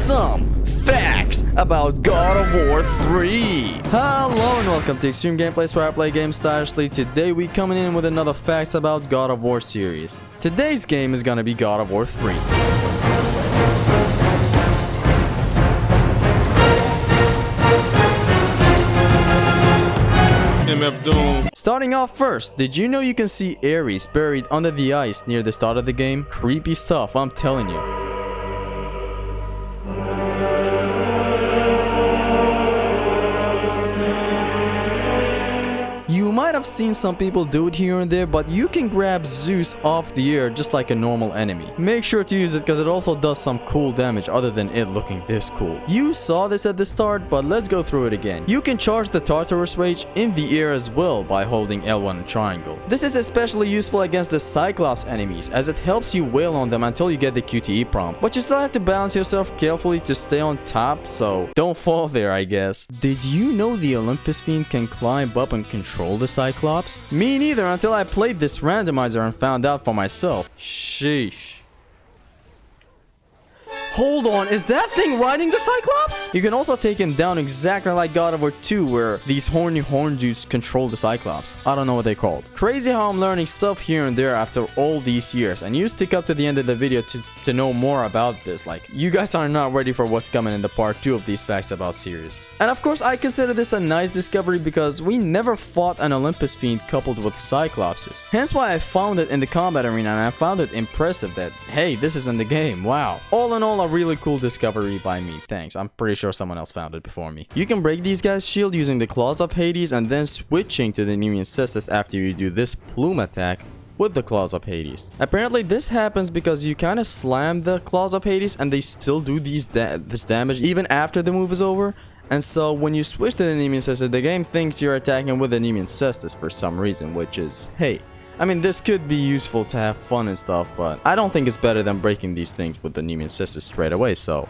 some facts about God of War 3. Hello and welcome to Extreme Gameplays, where I play games stylishly. Today we coming in with another facts about God of War series. Today's game is gonna be God of War 3. MF Doom. Starting off first, did you know you can see Ares buried under the ice near the start of the game? Creepy stuff, I'm telling you. You might have seen some people do it here and there, but you can grab Zeus off the air just like a normal enemy. Make sure to use it because it also does some cool damage other than it looking this cool. You saw this at the start, but let's go through it again. You can charge the Tartarus Rage in the air as well by holding L1 and triangle. This is especially useful against the Cyclops enemies, as it helps you wail on them until you get the QTE prompt. But you still have to balance yourself carefully to stay on top, so don't fall there, I guess. Did you know the Olympus Fiend can climb up and control the Cyclops? Me neither until I played this randomizer and found out for myself. Sheesh. Hold on, is that thing riding the Cyclops? You can also take him down exactly like God of War 2, where these horny horn dudes control the Cyclops. I don't know what they're called. Crazy how I'm learning stuff here and there after all these years, and you stick up to the end of the video to know more about this. Like, you guys are not ready for what's coming in the part 2 of these facts about series. And of course, I consider this a nice discovery because we never fought an Olympus Fiend coupled with Cyclopses. Hence why I found it in the combat arena, and I found it impressive that, hey, this is in the game, wow. All in all, a really cool discovery by me, thanks. I'm pretty sure someone else found it before me. You can break these guys' shield using the Claws of Hades and then switching to the Nemean Cestus after you do this plume attack with the Claws of Hades. Apparently this happens because you kind of slam the Claws of Hades and they still do this damage even after the move is over. And so when you switch to the Nemean Cestus, the game thinks you're attacking with the Nemean Cestus for some reason, which is, hey, I mean, this could be useful to have fun and stuff, but I don't think it's better than breaking these things with the Nemean Cestus straight away, so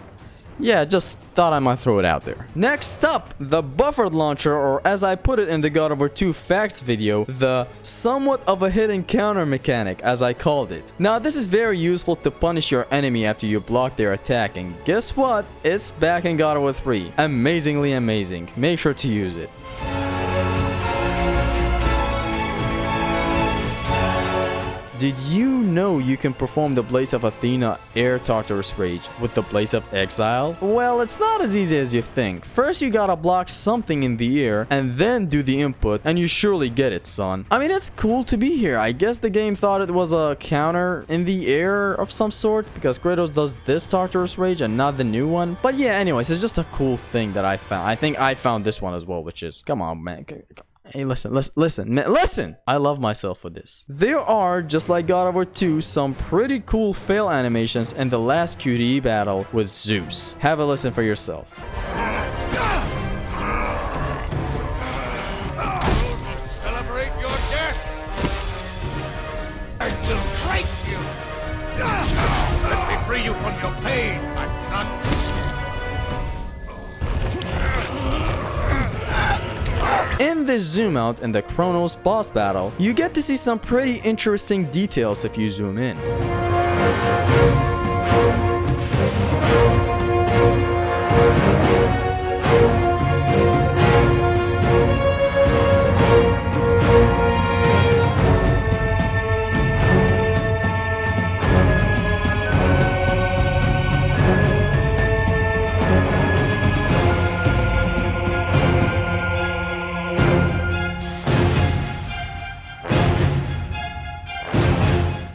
yeah, just thought I might throw it out there. Next up, the buffered launcher, or as I put it in the God of War 2 facts video, the somewhat of a hidden counter mechanic, as I called it. Now, this is very useful to punish your enemy after you block their attack, and guess what? It's back in God of War 3. Amazingly amazing. Make sure to use it. Did you know you can perform the Blaze of Athena Air Tartarus Rage with the Blaze of Exile? Well, it's not as easy as you think. First you gotta block something in the air and then do the input, and you surely get it, son. I mean, it's cool to be here. I guess the game thought it was a counter in the air of some sort, because Kratos does this Tartarus Rage and not the new one. But yeah, anyways, it's just a cool thing that I found. I think I found this one as well, which is, come on, man. Hey, listen! I love myself for this. There are, just like God of War 2, some pretty cool fail animations in the last QTE battle with Zeus. Have a listen for yourself. Celebrate your death! I will break you! Let me free you from your pain, my son! In this zoom out in the Kronos boss battle, you get to see some pretty interesting details if you zoom in.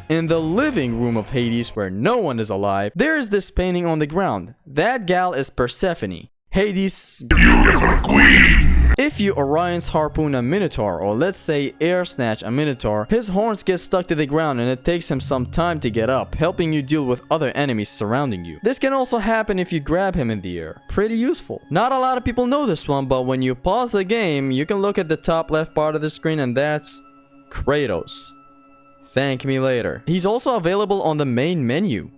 In the living room of Hades, where no one is alive, there is this painting on the ground. That gal is Persephone, Hades' beautiful queen. If you Orion's Harpoon a Minotaur, or let's say air snatch a Minotaur, his horns get stuck to the ground and it takes him some time to get up, helping you deal with other enemies surrounding you. This can also happen if you grab him in the air. Pretty useful. Not a lot of people know this one, but when you pause the game, you can look at the top left part of the screen and that's Kratos. Thank me later. He's also available on the main menu.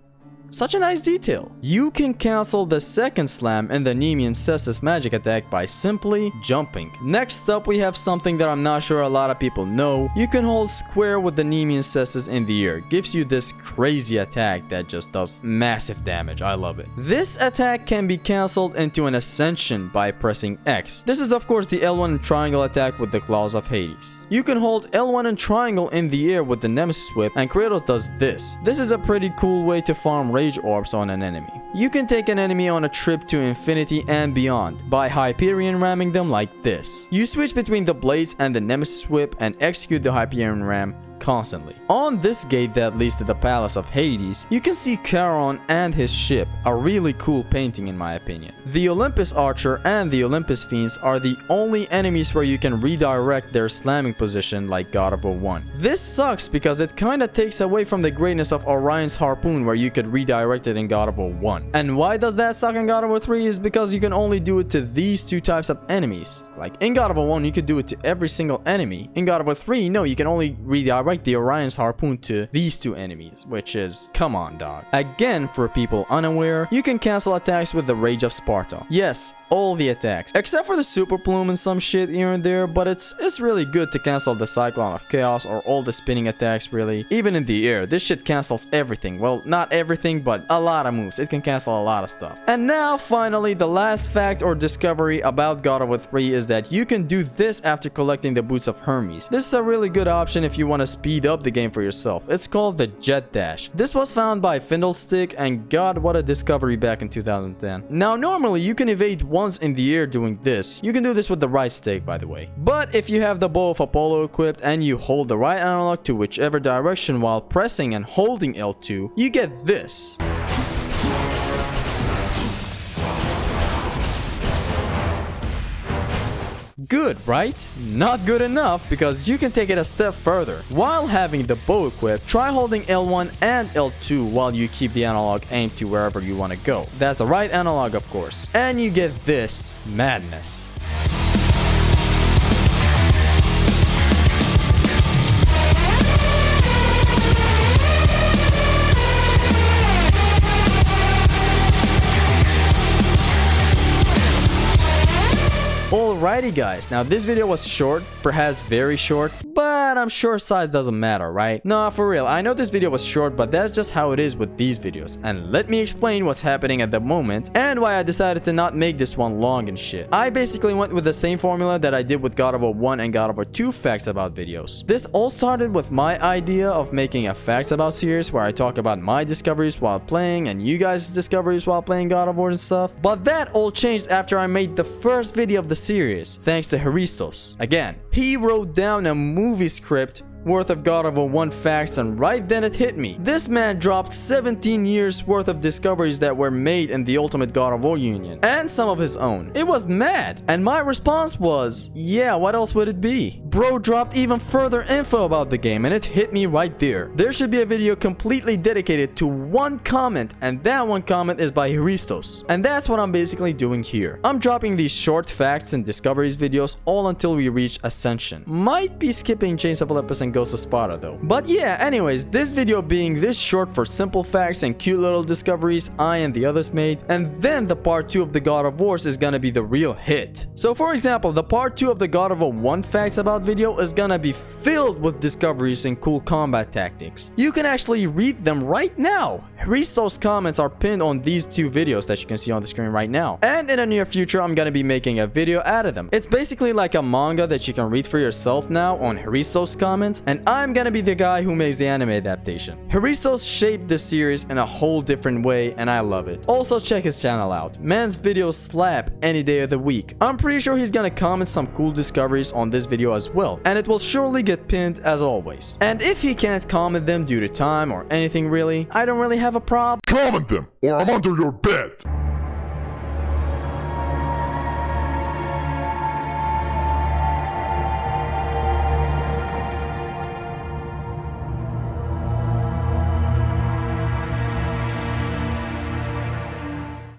Such a nice detail. You can cancel the second slam in the Nemean Cestus magic attack by simply jumping. Next up, we have something that I'm not sure a lot of people know. You can hold square with the Nemean Cestus in the air. Gives you this crazy attack that just does massive damage. I love it. This attack can be cancelled into an Ascension by pressing X. This is of course the L1 and triangle attack with the claws of Hades. You can hold L1 and triangle in the air with the Nemesis whip, and Kratos does this. This is a pretty cool way to farm rage orbs on an enemy. You can take an enemy on a trip to infinity and beyond by Hyperion ramming them like this. You switch between the blades and the Nemesis whip and execute the Hyperion ram constantly. On this gate that leads to the Palace of Hades, you can see Charon and his ship, a really cool painting in my opinion. The Olympus Archer and the Olympus Fiends are the only enemies where you can redirect their slamming position like God of War 1. This sucks because it kinda takes away from the greatness of Orion's Harpoon where you could redirect it in God of War 1. And why does that suck in God of War 3 is because you can only do it to these two types of enemies. Like in God of War 1 you could do it to every single enemy. In God of War 3 no, you can only redirect the Orion's Harpoon to these two enemies, which is, come on dog. Again, for people unaware, you can cancel attacks with the Rage of Sparta. Yes, all the attacks, except for the Super Plume and some shit here and there, but it's really good to cancel the Cyclone of Chaos or all the spinning attacks really. Even in the air, this shit cancels everything. Well, not everything, but a lot of moves. It can cancel a lot of stuff. And now, finally, the last fact or discovery about God of War 3 is that you can do this after collecting the Boots of Hermes. This is a really good option if you want to speed up the game for yourself. It's called the Jet Dash. This was found by Fiddlestick, and god, what a discovery back in 2010. Now, normally you can evade once in the air doing this. You can do this with the right stick, by the way. But if you have the Bow of Apollo equipped and you hold the right analog to whichever direction while pressing and holding L2, you get this. Good, right? Not good enough because you can take it a step further. While having the bow equipped, try holding L1 and L2 while you keep the analog aimed to wherever you want to go. That's the right analog, of course. And you get this madness. Alrighty guys, now this video was short, perhaps very short, but I'm sure size doesn't matter, right? Nah, for real, I know this video was short, but that's just how it is with these videos. And let me explain what's happening at the moment and why I decided to not make this one long and shit. I basically went with the same formula that I did with God of War 1 and God of War 2 facts about videos. This all started with my idea of making a facts about series where I talk about my discoveries while playing and you guys' discoveries while playing God of War and stuff. But that all changed after I made the first video of the series, thanks to Xristos. Again, he wrote down a movie script worth of God of War 1 facts, and right then it hit me. This man dropped 17 years worth of discoveries that were made in the Ultimate God of War Union, and some of his own. It was mad, and my response was, yeah, what else would it be? Bro dropped even further info about the game, and it hit me right there. There should be a video completely dedicated to one comment, and that one comment is by Xristos. And that's what I'm basically doing here. I'm dropping these short facts and discoveries videos all until we reach Ascension. Might be skipping Chains of Olympus and Ghost of Sparta though. But yeah, anyways, this video being this short for simple facts and cute little discoveries I and the others made, and then the part 2 of the God of Wars is gonna be the real hit. So for example, the part 2 of the God of War 1 facts about video is gonna be filled with discoveries and cool combat tactics. You can actually read them right now. Xristos' comments are pinned on these 2 videos that you can see on the screen right now. And in the near future, I'm gonna be making a video out of them. It's basically like a manga that you can read for yourself now on Xristos' comments, and I'm gonna be the guy who makes the anime adaptation. Xristos shaped this series in a whole different way, and I love it. Also check his channel out. Man's videos slap any day of the week. I'm pretty sure he's gonna comment some cool discoveries on this video as well, and it will surely get pinned as always. And if he can't comment them due to time or anything really, I don't really have a problem. Comment them, or I'm under your bed!